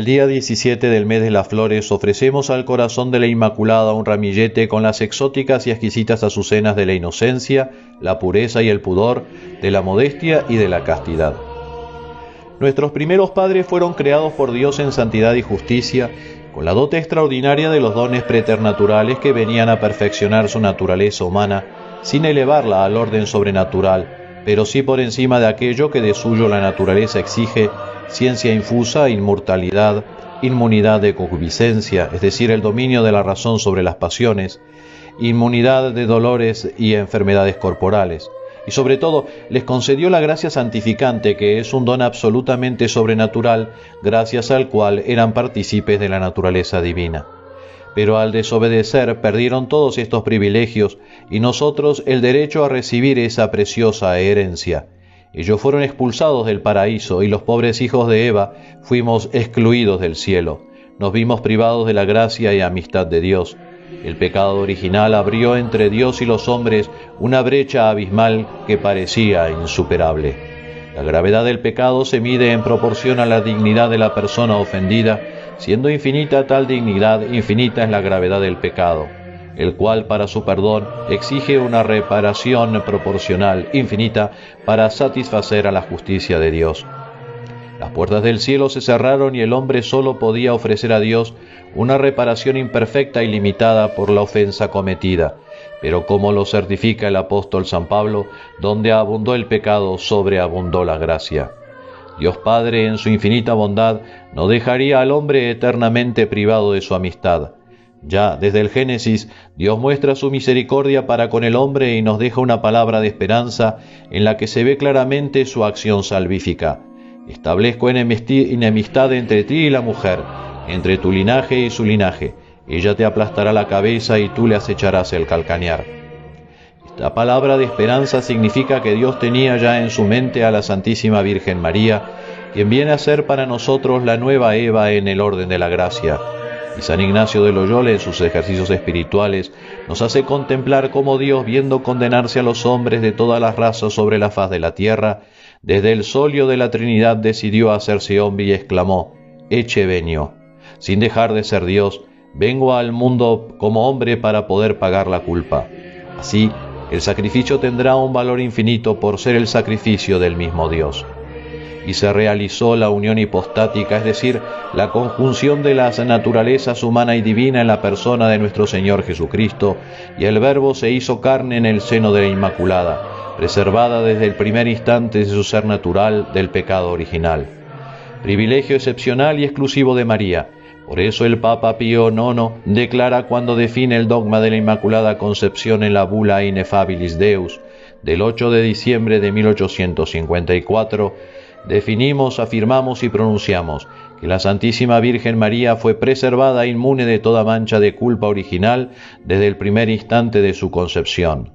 El día 17 del mes de las flores ofrecemos al corazón de la Inmaculada un ramillete con las exóticas y exquisitas azucenas de la inocencia, la pureza y el pudor, de la modestia y de la castidad. Nuestros primeros padres fueron creados por Dios en santidad y justicia, con la dote extraordinaria de los dones preternaturales que venían a perfeccionar su naturaleza humana, sin elevarla al orden sobrenatural, pero sí por encima de aquello que de suyo la naturaleza exige: ciencia infusa, inmortalidad, inmunidad de concupiscencia, es decir, el dominio de la razón sobre las pasiones, inmunidad de dolores y enfermedades corporales. Y sobre todo, les concedió la gracia santificante, que es un don absolutamente sobrenatural, gracias al cual eran partícipes de la naturaleza divina. Pero al desobedecer perdieron todos estos privilegios y nosotros el derecho a recibir esa preciosa herencia. Ellos fueron expulsados del paraíso y los pobres hijos de Eva fuimos excluidos del cielo. Nos vimos privados de la gracia y amistad de Dios. El pecado original abrió entre Dios y los hombres una brecha abismal que parecía insuperable. La gravedad del pecado se mide en proporción a la dignidad de la persona ofendida. Siendo infinita tal dignidad, infinita es la gravedad del pecado, el cual para su perdón exige una reparación proporcional, infinita, para satisfacer a la justicia de Dios. Las puertas del cielo se cerraron y el hombre solo podía ofrecer a Dios una reparación imperfecta y limitada por la ofensa cometida. Pero como lo certifica el apóstol San Pablo, donde abundó el pecado, sobreabundó la gracia. Dios Padre, en su infinita bondad, no dejaría al hombre eternamente privado de su amistad. Ya desde el Génesis, Dios muestra su misericordia para con el hombre y nos deja una palabra de esperanza en la que se ve claramente su acción salvífica. Establezco enemistad entre ti y la mujer, entre tu linaje y su linaje. Ella te aplastará la cabeza y tú le acecharás el calcañar. Esta palabra de esperanza significa que Dios tenía ya en su mente a la Santísima Virgen María, quien viene a ser para nosotros la nueva Eva en el orden de la gracia. Y San Ignacio de Loyola, en sus ejercicios espirituales, nos hace contemplar cómo Dios, viendo condenarse a los hombres de todas las razas sobre la faz de la tierra, desde el solio de la Trinidad decidió hacerse hombre y exclamó: «Ecce venio». Sin dejar de ser Dios, vengo al mundo como hombre para poder pagar la culpa. Así, el sacrificio tendrá un valor infinito por ser el sacrificio del mismo Dios. Y se realizó la unión hipostática, es decir, la conjunción de las naturalezas humana y divina en la persona de nuestro Señor Jesucristo, y el Verbo se hizo carne en el seno de la Inmaculada, preservada desde el primer instante de su ser natural del pecado original. Privilegio excepcional y exclusivo de María. Por eso el Papa Pío IX declara, cuando define el dogma de la Inmaculada Concepción en la bula Ineffabilis Deus del 8 de diciembre de 1854, definimos, afirmamos y pronunciamos que la Santísima Virgen María fue preservada inmune de toda mancha de culpa original desde el primer instante de su concepción.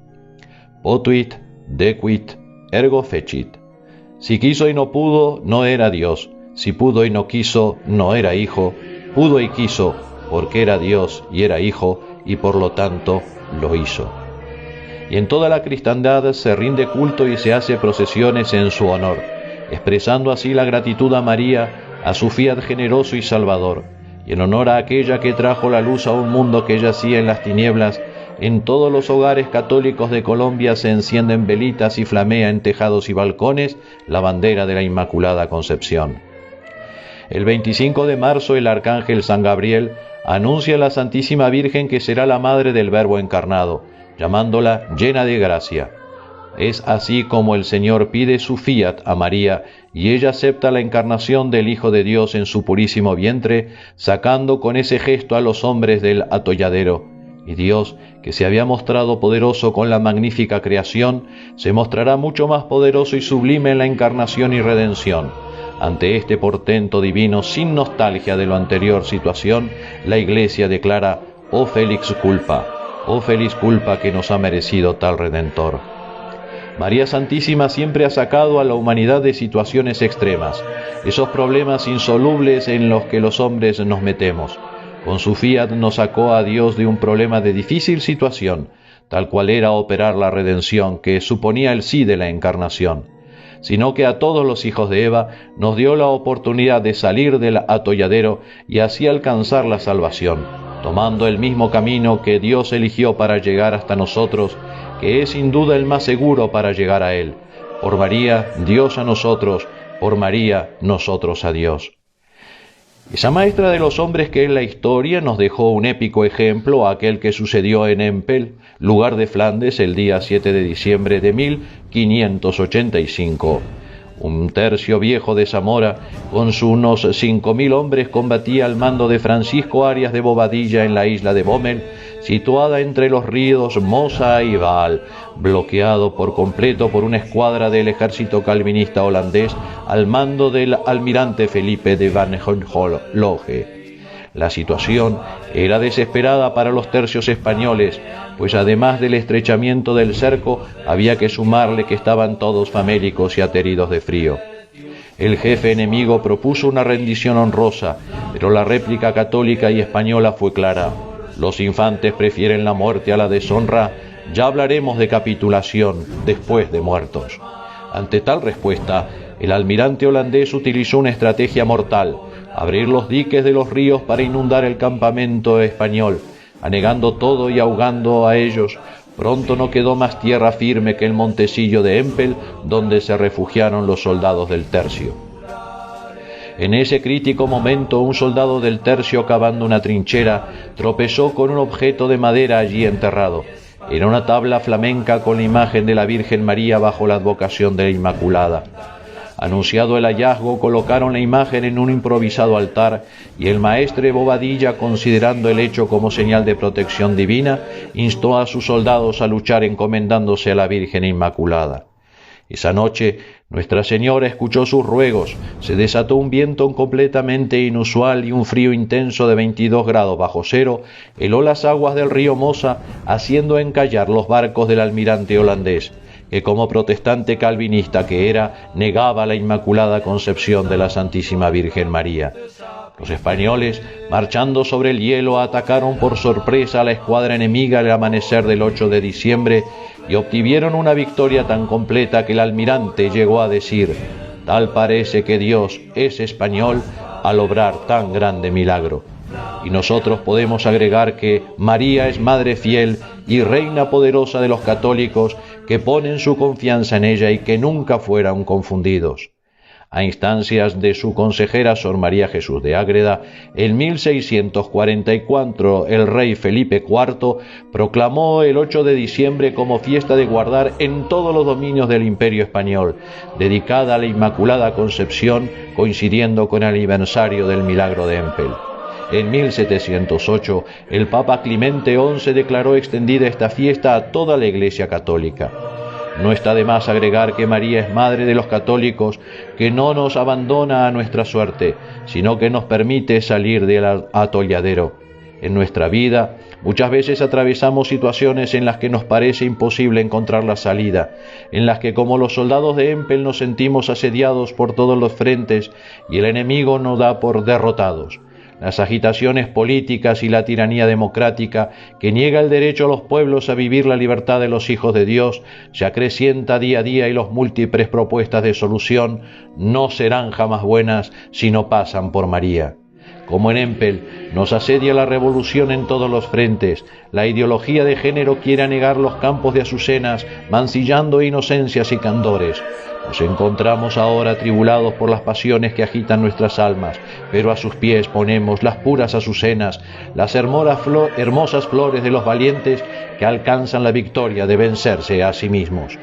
Potuit, dequit, ergo fecit. Si quiso y no pudo, no era Dios. Si pudo y no quiso, no era hijo. Pudo y quiso, porque era Dios y era hijo, y por lo tanto lo hizo. Y en toda la cristiandad se rinde culto y se hace procesiones en su honor, expresando así la gratitud a María, a su fiat generoso y salvador, y en honor a aquella que trajo la luz a un mundo que yacía en las tinieblas. En todos los hogares católicos de Colombia se encienden velitas y flamea en tejados y balcones la bandera de la Inmaculada Concepción. El 25 de marzo el arcángel San Gabriel anuncia a la Santísima Virgen que será la madre del Verbo encarnado, llamándola llena de gracia. Es así como el Señor pide su fiat a María, y ella acepta la encarnación del Hijo de Dios en su purísimo vientre, sacando con ese gesto a los hombres del atolladero. Y Dios, que se había mostrado poderoso con la magnífica creación, se mostrará mucho más poderoso y sublime en la encarnación y redención. Ante este portento divino, sin nostalgia de la anterior situación, la Iglesia declara: «Oh feliz culpa que nos ha merecido tal Redentor». María Santísima siempre ha sacado a la humanidad de situaciones extremas, esos problemas insolubles en los que los hombres nos metemos. Con su fiat nos sacó a Dios de un problema de difícil situación, tal cual era operar la redención, que suponía el sí de la encarnación. sino que a todos los hijos de Eva nos dio la oportunidad de salir del atolladero y así alcanzar la salvación, tomando el mismo camino que Dios eligió para llegar hasta nosotros, que es sin duda el más seguro para llegar a Él. Por María, Dios a nosotros; por María, nosotros a Dios. Esa maestra de los hombres que es la historia nos dejó un épico ejemplo, aquel que sucedió en Empel, lugar de Flandes, el día 7 de diciembre de 1585. Un tercio viejo de Zamora, con sus unos 5.000 hombres, combatía al mando de Francisco Arias de Bobadilla en la isla de Bommel, situada entre los ríos Mosa y Vaal, bloqueado por completo por una escuadra del ejército calvinista holandés al mando del almirante Felipe de Van Hohenlohe. La situación era desesperada para los tercios españoles, pues además del estrechamiento del cerco, había que sumarle que estaban todos famélicos y ateridos de frío. El jefe enemigo propuso una rendición honrosa, pero la réplica católica y española fue clara: los infantes prefieren la muerte a la deshonra, ya hablaremos de capitulación después de muertos. Ante tal respuesta, el almirante holandés utilizó una estrategia mortal: abrir los diques de los ríos para inundar el campamento español. Anegando todo y ahogando a ellos, pronto no quedó más tierra firme que el montecillo de Empel, donde se refugiaron los soldados del tercio. En ese crítico momento, un soldado del tercio, cavando una trinchera, tropezó con un objeto de madera allí enterrado. Era una tabla flamenca con la imagen de la Virgen María bajo la advocación de la Inmaculada. Anunciado el hallazgo, colocaron la imagen en un improvisado altar y el maestre Bobadilla, considerando el hecho como señal de protección divina, instó a sus soldados a luchar encomendándose a la Virgen Inmaculada. Esa noche, Nuestra Señora escuchó sus ruegos, se desató un viento completamente inusual y un frío intenso de 22 grados bajo cero heló las aguas del río Mosa, haciendo encallar los barcos del almirante holandés, que como protestante calvinista que era, negaba la Inmaculada Concepción de la Santísima Virgen María. Los españoles, marchando sobre el hielo, atacaron por sorpresa a la escuadra enemiga al amanecer del 8 de diciembre y obtuvieron una victoria tan completa que el almirante llegó a decir: tal parece que Dios es español al obrar tan grande milagro. Y nosotros podemos agregar que María es madre fiel y reina poderosa de los católicos, que ponen su confianza en ella y que nunca fueran confundidos. A instancias de su consejera Sor María Jesús de Ágreda, en 1644 el rey Felipe IV proclamó el 8 de diciembre como fiesta de guardar en todos los dominios del Imperio Español, dedicada a la Inmaculada Concepción, coincidiendo con el aniversario del milagro de Empel. En 1708, el Papa Clemente XI declaró extendida esta fiesta a toda la Iglesia católica. No está de más agregar que María es madre de los católicos, que no nos abandona a nuestra suerte, sino que nos permite salir del atolladero. En nuestra vida, muchas veces atravesamos situaciones en las que nos parece imposible encontrar la salida, en las que, como los soldados de Empel, nos sentimos asediados por todos los frentes y el enemigo nos da por derrotados. Las agitaciones políticas y la tiranía democrática, que niega el derecho a los pueblos a vivir la libertad de los hijos de Dios, se acrecienta día a día, y las múltiples propuestas de solución no serán jamás buenas si no pasan por María. Como en Empel, nos asedia la revolución en todos los frentes. La ideología de género quiere anegar los campos de azucenas, mancillando inocencias y candores. Nos encontramos ahora atribulados por las pasiones que agitan nuestras almas, pero a sus pies ponemos las puras azucenas, las hermosas flores de los valientes que alcanzan la victoria de vencerse a sí mismos.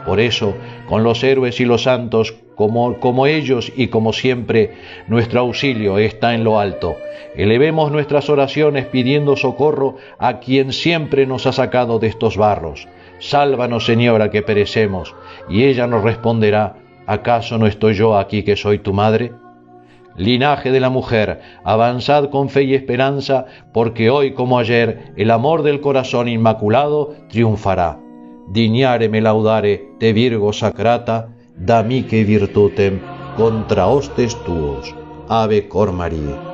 Por eso, con los héroes y los santos, como ellos y como siempre, nuestro auxilio está en lo alto. Elevemos nuestras oraciones pidiendo socorro a quien siempre nos ha sacado de estos barros. Sálvanos, Señora, que perecemos. Y ella nos responderá: ¿acaso no estoy yo aquí, que soy tu madre? Linaje de la mujer, avanzad con fe y esperanza, porque hoy como ayer el amor del corazón inmaculado triunfará. Dignare me laudare te Virgo sacrata, da mihi virtutem contra hostes tuos. Ave cor Marie.